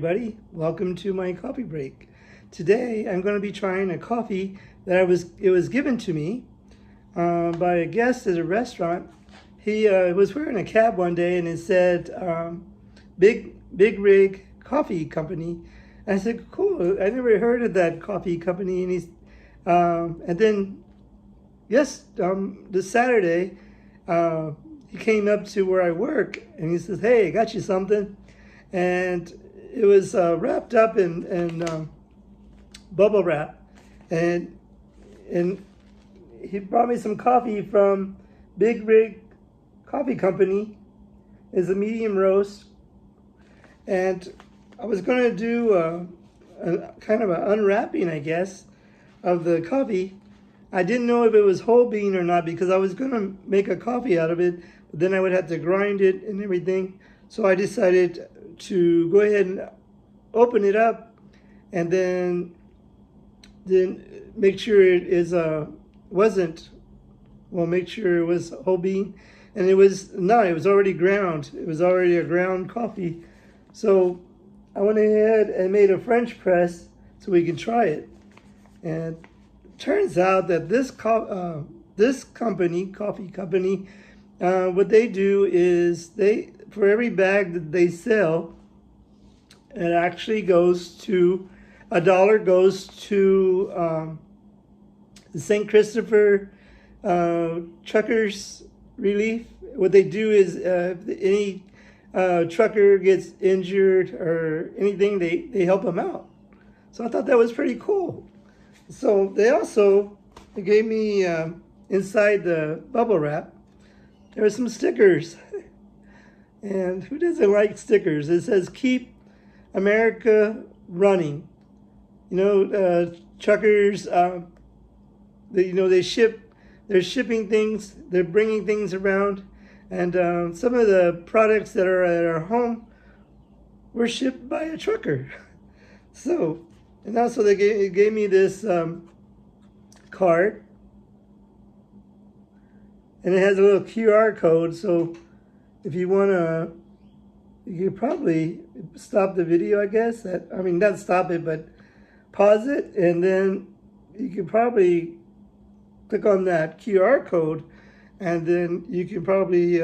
everybody. Welcome to my coffee break. Today I'm going to be trying a coffee that it was given to me by a guest at a restaurant. He was wearing a cab one day and it said Big Rig Coffee Company. And I said, cool, I never heard of that coffee company. And then this Saturday he came up to where I work and he says, hey, I got you something. And it was wrapped up in bubble wrap, and he brought me some coffee from Big Rig Coffee Company. It's a medium roast, and I was going to do a kind of an unwrapping, I guess, of the coffee. I didn't know if it was whole bean or not because I was going to make a coffee out of it, but then I would have to grind it and everything. So I decided to go ahead and open it up and then make sure it is make sure it was whole bean, and it was not. It was already ground. It was already a ground coffee. So I went ahead and made a French press so we can try it. And it turns out that this coffee company, what they do is for every bag that they sell, it actually goes to $1 goes to the St. Christopher Truckers Relief. What they do is if any trucker gets injured or anything, they help them out. So I thought that was pretty cool. So they gave me inside the bubble wrap, there are some stickers. And who doesn't like stickers? It says, keep America running. You know, truckers, they're shipping things, they're bringing things around. And some of the products that are at our home were shipped by a trucker. So, and also they gave me this card. And it has a little QR code, so if you want to, you could probably stop the video, I guess. Not stop it, but pause it, and then you could probably click on that QR code, and then you can probably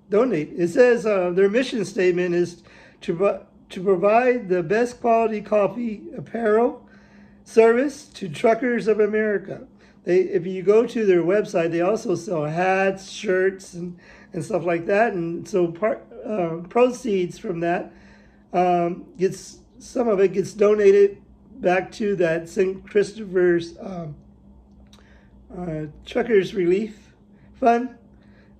donate. It says their mission statement is to provide the best quality coffee, apparel, service to truckers of America. If you go to their website, they also sell hats, shirts, and stuff like that. And so proceeds from that some of it gets donated back to that St. Christopher's Truckers Relief Fund.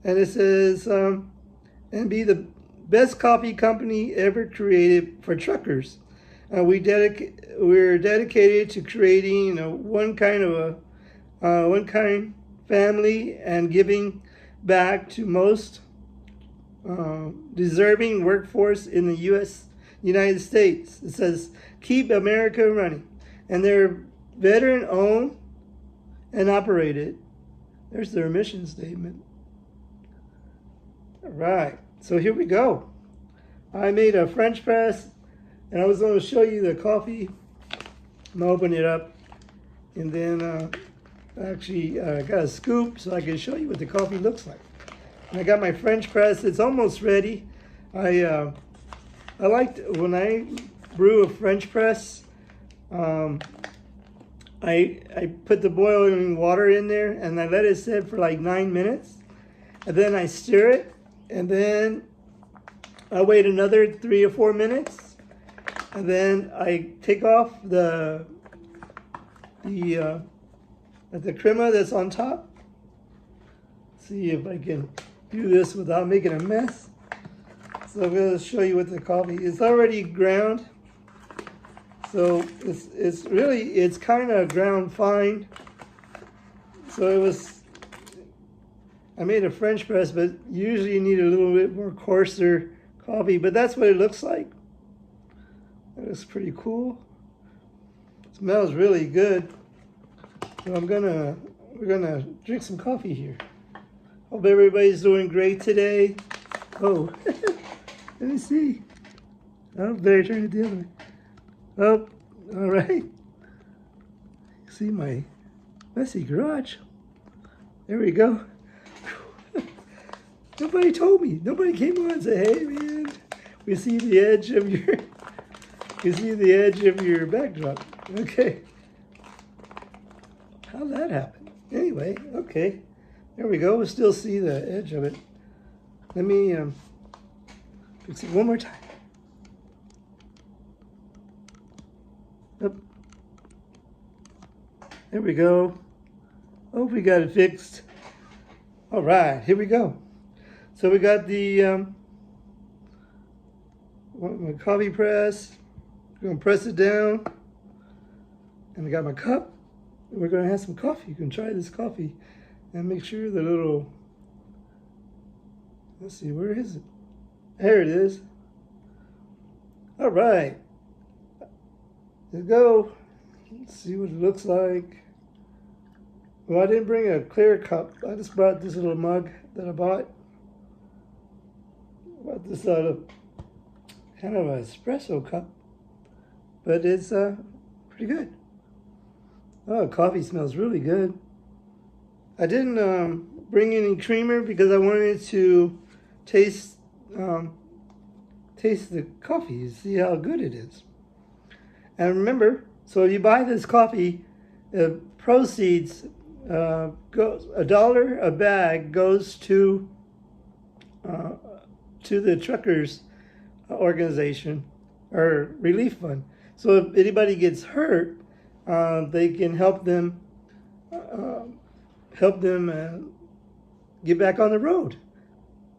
And it says, and be the best coffee company ever created for truckers. We're dedicated to creating one kind family and giving back to most deserving workforce in the United States. It says, keep America running. And they're veteran owned and operated. There's their mission statement. All right, so here we go. I made a French press and I was going to show you the coffee. I'm going to open it up and then actually got a scoop so I can show you what the coffee looks like. And I got my French press. It's almost ready. I like when I brew a French press. I put the boiling water in there and I let it sit for like 9 minutes, and then I stir it, and then I wait another 3 or 4 minutes, and then I take off the crema that's on top. See if I can do this without making a mess. So I'm going to show you what the coffee is. Already ground. So it's kind of ground fine. So I made a French press, but usually you need a little bit more coarser coffee, but that's what it looks like. That looks pretty cool. It smells really good. So we're gonna drink some coffee here. Hope everybody's doing great today. Oh, let me see. Oh, better turn it the other way. Oh, all right. See my messy garage. There we go. Nobody told me. Nobody came on and said, "Hey, man, we see the edge of your, we see the edge of your backdrop." Okay. How'd that happen? Anyway, okay. There we go. We still see the edge of it. Let me fix it one more time. Up. There we go. Hope we got it fixed. All right, here we go. So we got the my coffee press. We're gonna press it down, and I got my cup. And we're gonna have some coffee. You can try this coffee, and make sure the little. Let's see, where is it? There it is. All right, let's go. Let's see what it looks like. Well, I didn't bring a clear cup. I just brought this little mug that I bought. Bought this out of kind of an espresso cup, but it's pretty good. Oh, coffee smells really good. I didn't bring any creamer because I wanted to taste the coffee, see how good it is. And remember, so if you buy this coffee, the proceeds goes $1 a bag goes to the truckers organization or relief fund. So if anybody gets hurt, they can help them get back on the road.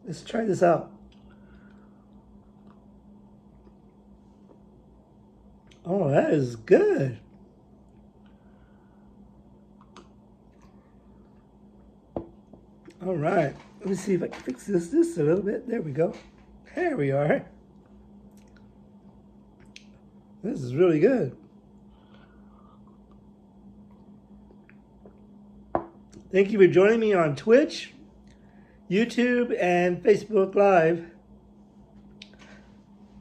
Let's try this out. Oh, that is good. All right, let me see if I can fix this a little bit. There we go. There we are. This is really good. Thank you for joining me on Twitch, YouTube, and Facebook Live.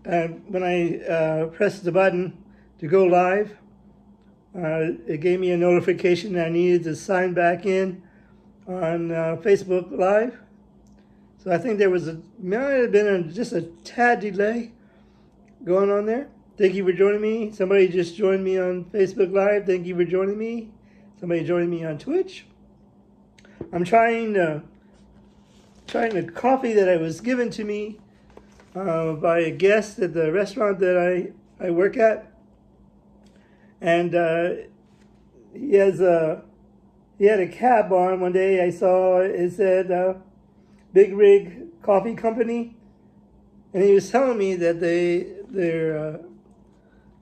When I pressed the button to go live, it gave me a notification that I needed to sign back in on Facebook Live. So I think there might have been just a tad delay going on there. Thank you for joining me. Somebody just joined me on Facebook Live. Thank you for joining me. Somebody joined me on Twitch. I'm trying the coffee that I was given to me by a guest at the restaurant that I work at. And he had a cab on one day. I saw it said Big Rig Coffee Company, and he was telling me that they're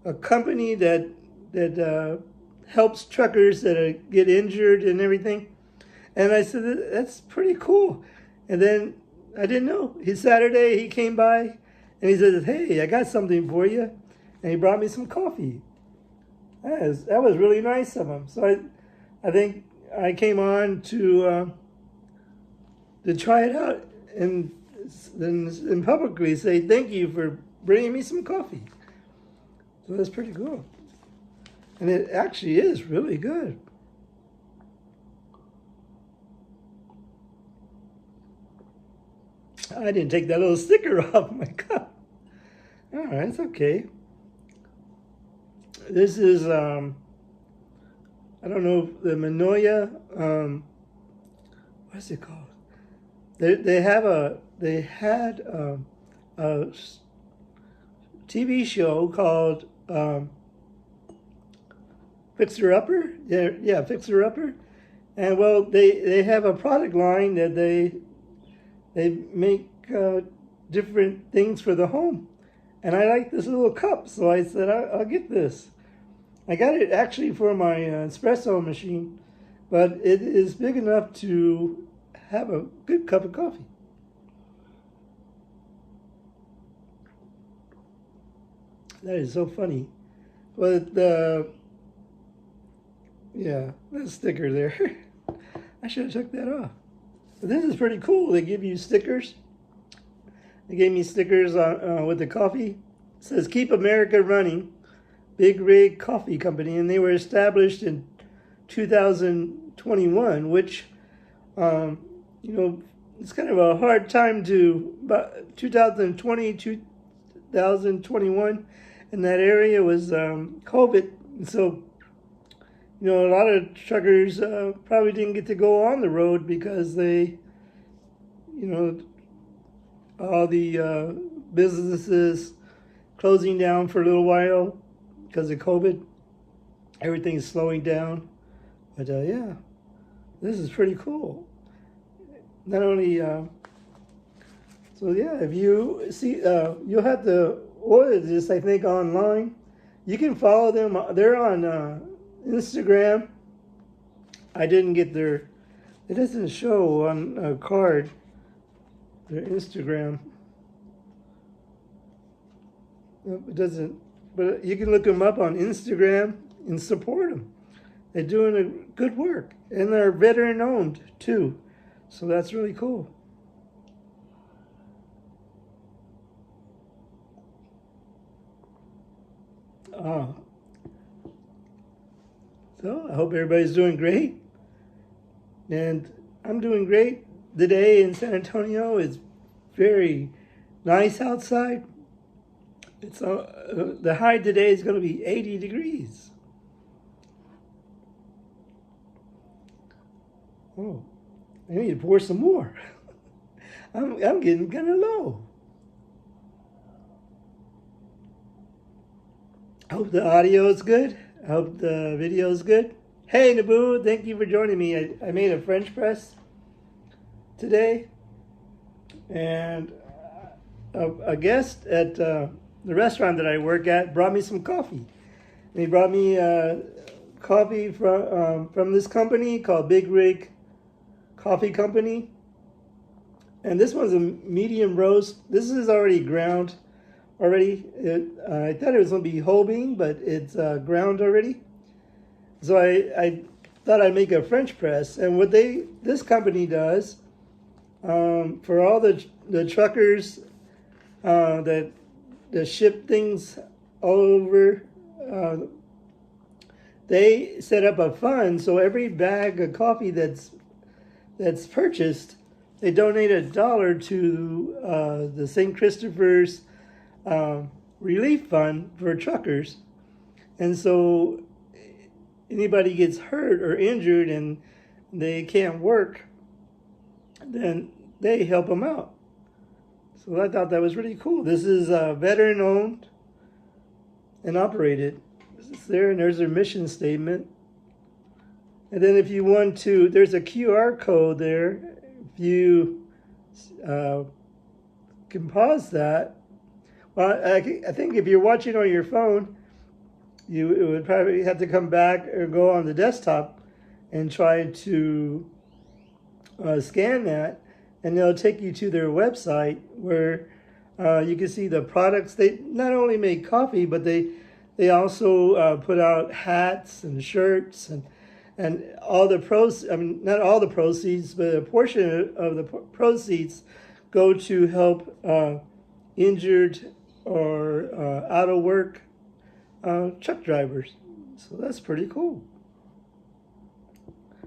a company that helps truckers that get injured and everything. And I said, that's pretty cool. And then I didn't know. Saturday he came by and he said, "Hey, I got something for you," and he brought me some coffee. That was really nice of him. So I think I came on to try it out and publicly say thank you for bringing me some coffee. So that's pretty cool. And it actually is really good. I didn't take that little sticker off my cup. All right, it's okay. This is, I don't know, the Manoia, what's it called? They had a TV show called Fixer Upper. Yeah, Fixer Upper. And well, they have a product line that they make different things for the home. And I like this little cup, so I said, I'll get this. I got it actually for my espresso machine, but it is big enough to have a good cup of coffee. That is so funny. But yeah, that sticker there. I should have took that off. But this is pretty cool. They give you stickers. They gave me stickers with the coffee. says Keep America Running, Big Rig Coffee Company, and they were established in 2021, which, you know, it's kind of a hard time to, about 2020, 2021, in that area was COVID. And so, you know, a lot of truckers probably didn't get to go on the road because they, you know, all the businesses closing down for a little while because of COVID. Everything's slowing down. But yeah, this is pretty cool. Not only, so yeah, if you see, you'll have to order this, I think, online. You can follow them. They're on Instagram. I didn't get their, it doesn't show on a card, their Instagram. Nope, it doesn't, but you can look them up on Instagram and support them. They're doing a good work, and they're veteran owned too. So that's really cool. So I hope everybody's doing great. And I'm doing great. The day in San Antonio is very nice outside. It's the high today is going to be 80 degrees. Oh, I need to pour some more. I'm getting kind of low. I hope the audio is good. I hope the video is good. Hey, Naboo, thank you for joining me. I made a French press today. And a guest at the restaurant that I work at brought me some coffee. And he brought me coffee from this company called Big Rig Coffee Company. And this one's a medium roast. This is already ground already. I thought it was going to be whole bean, but it's ground already. So I thought I'd make a French press. And what this company does, for all the truckers that ship things all over, they set up a fund. So every bag of coffee that's purchased, they donate $1 to the St. Christopher's Relief Fund for truckers. And so anybody gets hurt or injured and they can't work, then they help them out. So I thought that was really cool. This is veteran owned and operated. It's there, and there's their mission statement. And then if you want to, there's a QR code there. If you can pause that. Well, I think if you're watching on your phone, you would probably have to come back or go on the desktop and try to scan that, and they'll take you to their website where you can see the products. They not only make coffee, but they also put out hats and shirts and all the I mean, not all the proceeds, but a portion of the proceeds go to help injured or out of work truck drivers. So that's pretty cool.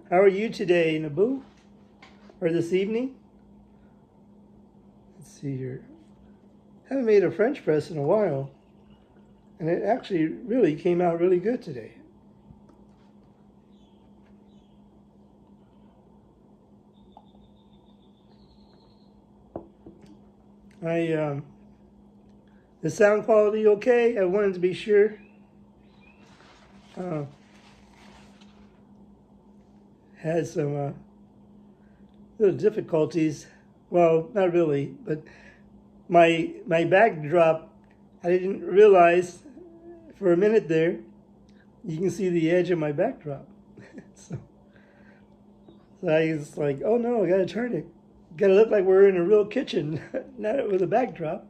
How are you today, Naboo? Or this evening? Let's see here. Haven't made a French press in a while. And it actually really came out really good today. The sound quality okay? I wanted to be sure. Had some little difficulties. Well, not really, but my backdrop, I didn't realize for a minute there, you can see the edge of my backdrop. so I was like, oh no, I gotta turn it. Gotta look like we're in a real kitchen, not with a backdrop.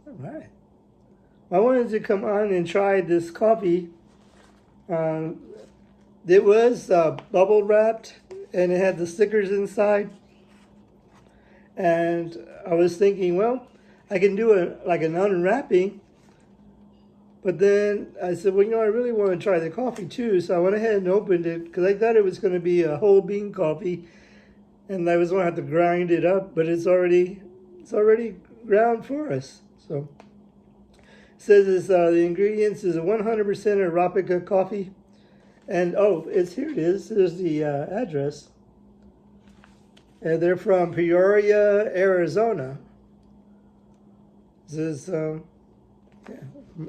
All right. I wanted to come on and try this coffee. It was bubble wrapped and it had the stickers inside. And I was thinking, well, I can do like an unwrapping. But then I said, well, I really want to try the coffee too. So I went ahead and opened it because I thought it was going to be a whole bean coffee, and I was going to have to grind it up. But it's already ground for us. So it says the ingredients is a 100% Arabica coffee, and here it is. There's the address. And they're from Peoria, Arizona. This is from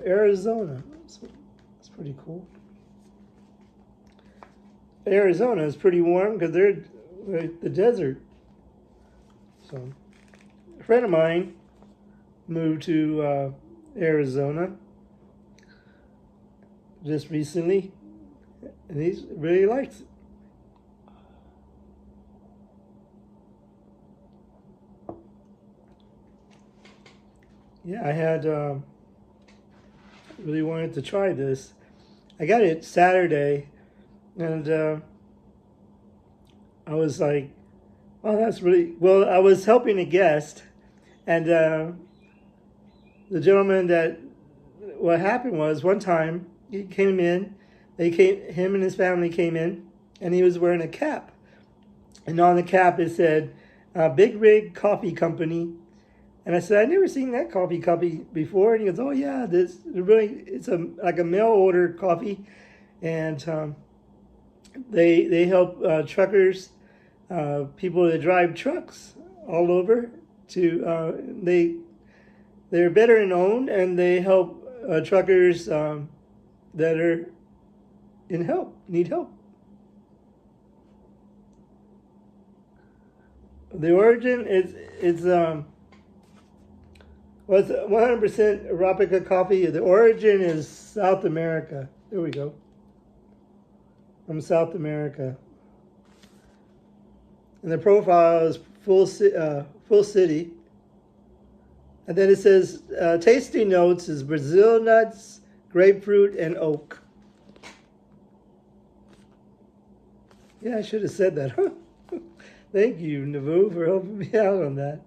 Arizona. So it's pretty cool. Arizona is pretty warm because they're the desert. So a friend of mine moved to Arizona just recently, and he really likes it. Yeah, I had really wanted to try this. I got it Saturday, and I was like, "Oh, that's really well." I was helping a guest, and the gentleman what happened was one time he came in. Him and his family came in, and he was wearing a cap, and on the cap it said, "Big Rig Coffee Company." And I said, I've never seen that coffee before. And he goes, oh yeah, it's like a mail order coffee, and they help truckers, people that drive trucks all over they're veteran owned, and they help truckers that are need help. The origin is well, it's 100% Arabica coffee. The origin is South America. There we go. From South America. And the profile is full city. And then it says, tasting notes is Brazil nuts, grapefruit, and oak. Yeah, I should have said that. Thank you, Navu, for helping me out on that.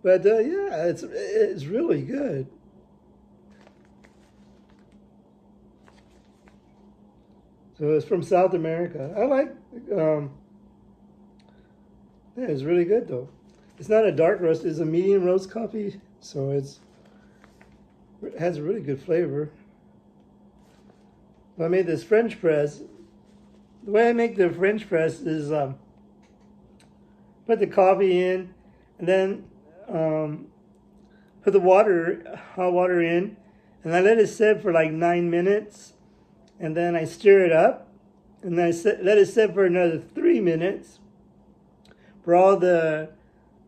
But yeah, it's really good. So it's from South America. I like. Yeah, it's really good though. It's not a dark roast; it's a medium roast coffee, so it has a really good flavor. I made this French press. The way I make the French press is put the coffee in, and then put the hot water in, and I let it sit for like 9 minutes, and then I stir it up, and then let it sit for another 3 minutes for all the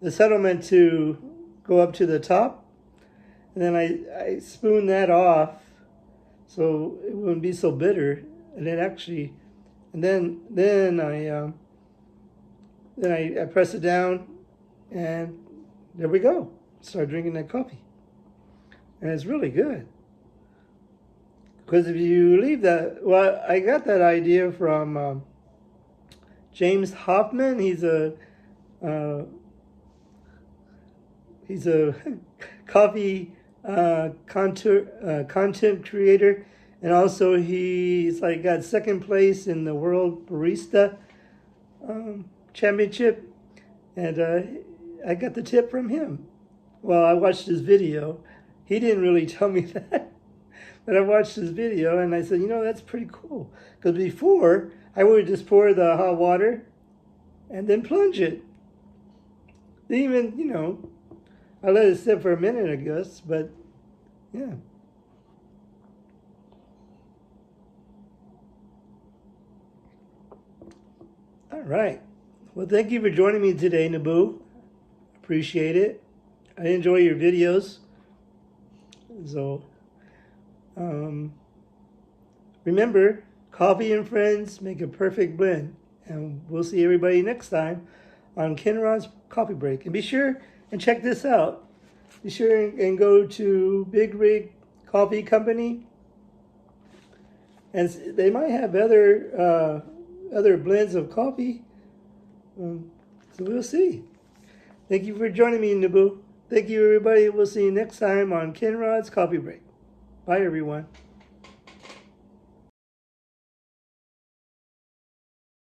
settlement to go up to the top, and then I spoon that off so it wouldn't be so bitter, and then I press it down, and there we go. Start drinking that coffee. And it's really good. Because if you leave that, well, I got that idea from James Hoffman. He's a coffee content creator, and also he's like got second place in the World Barista Championship, and I got the tip from him. Well, I watched his video. He didn't really tell me that, but I watched his video, and I said, that's pretty cool. Because before, I would just pour the hot water and then plunge it. Then even, I let it sit for a minute, I guess, but yeah. All right. Well, thank you for joining me today, Nabu. Appreciate it. I enjoy your videos. So, remember, coffee and friends make a perfect blend. And we'll see everybody next time on Ken Ron's Coffee Break. And be sure and check this out. Be sure and go to Big Rig Coffee Company. And they might have other blends of coffee. So we'll see. Thank you for joining me, Naboo. Thank you, everybody. We'll see you next time on Ken Rod's Coffee Break. Bye, everyone.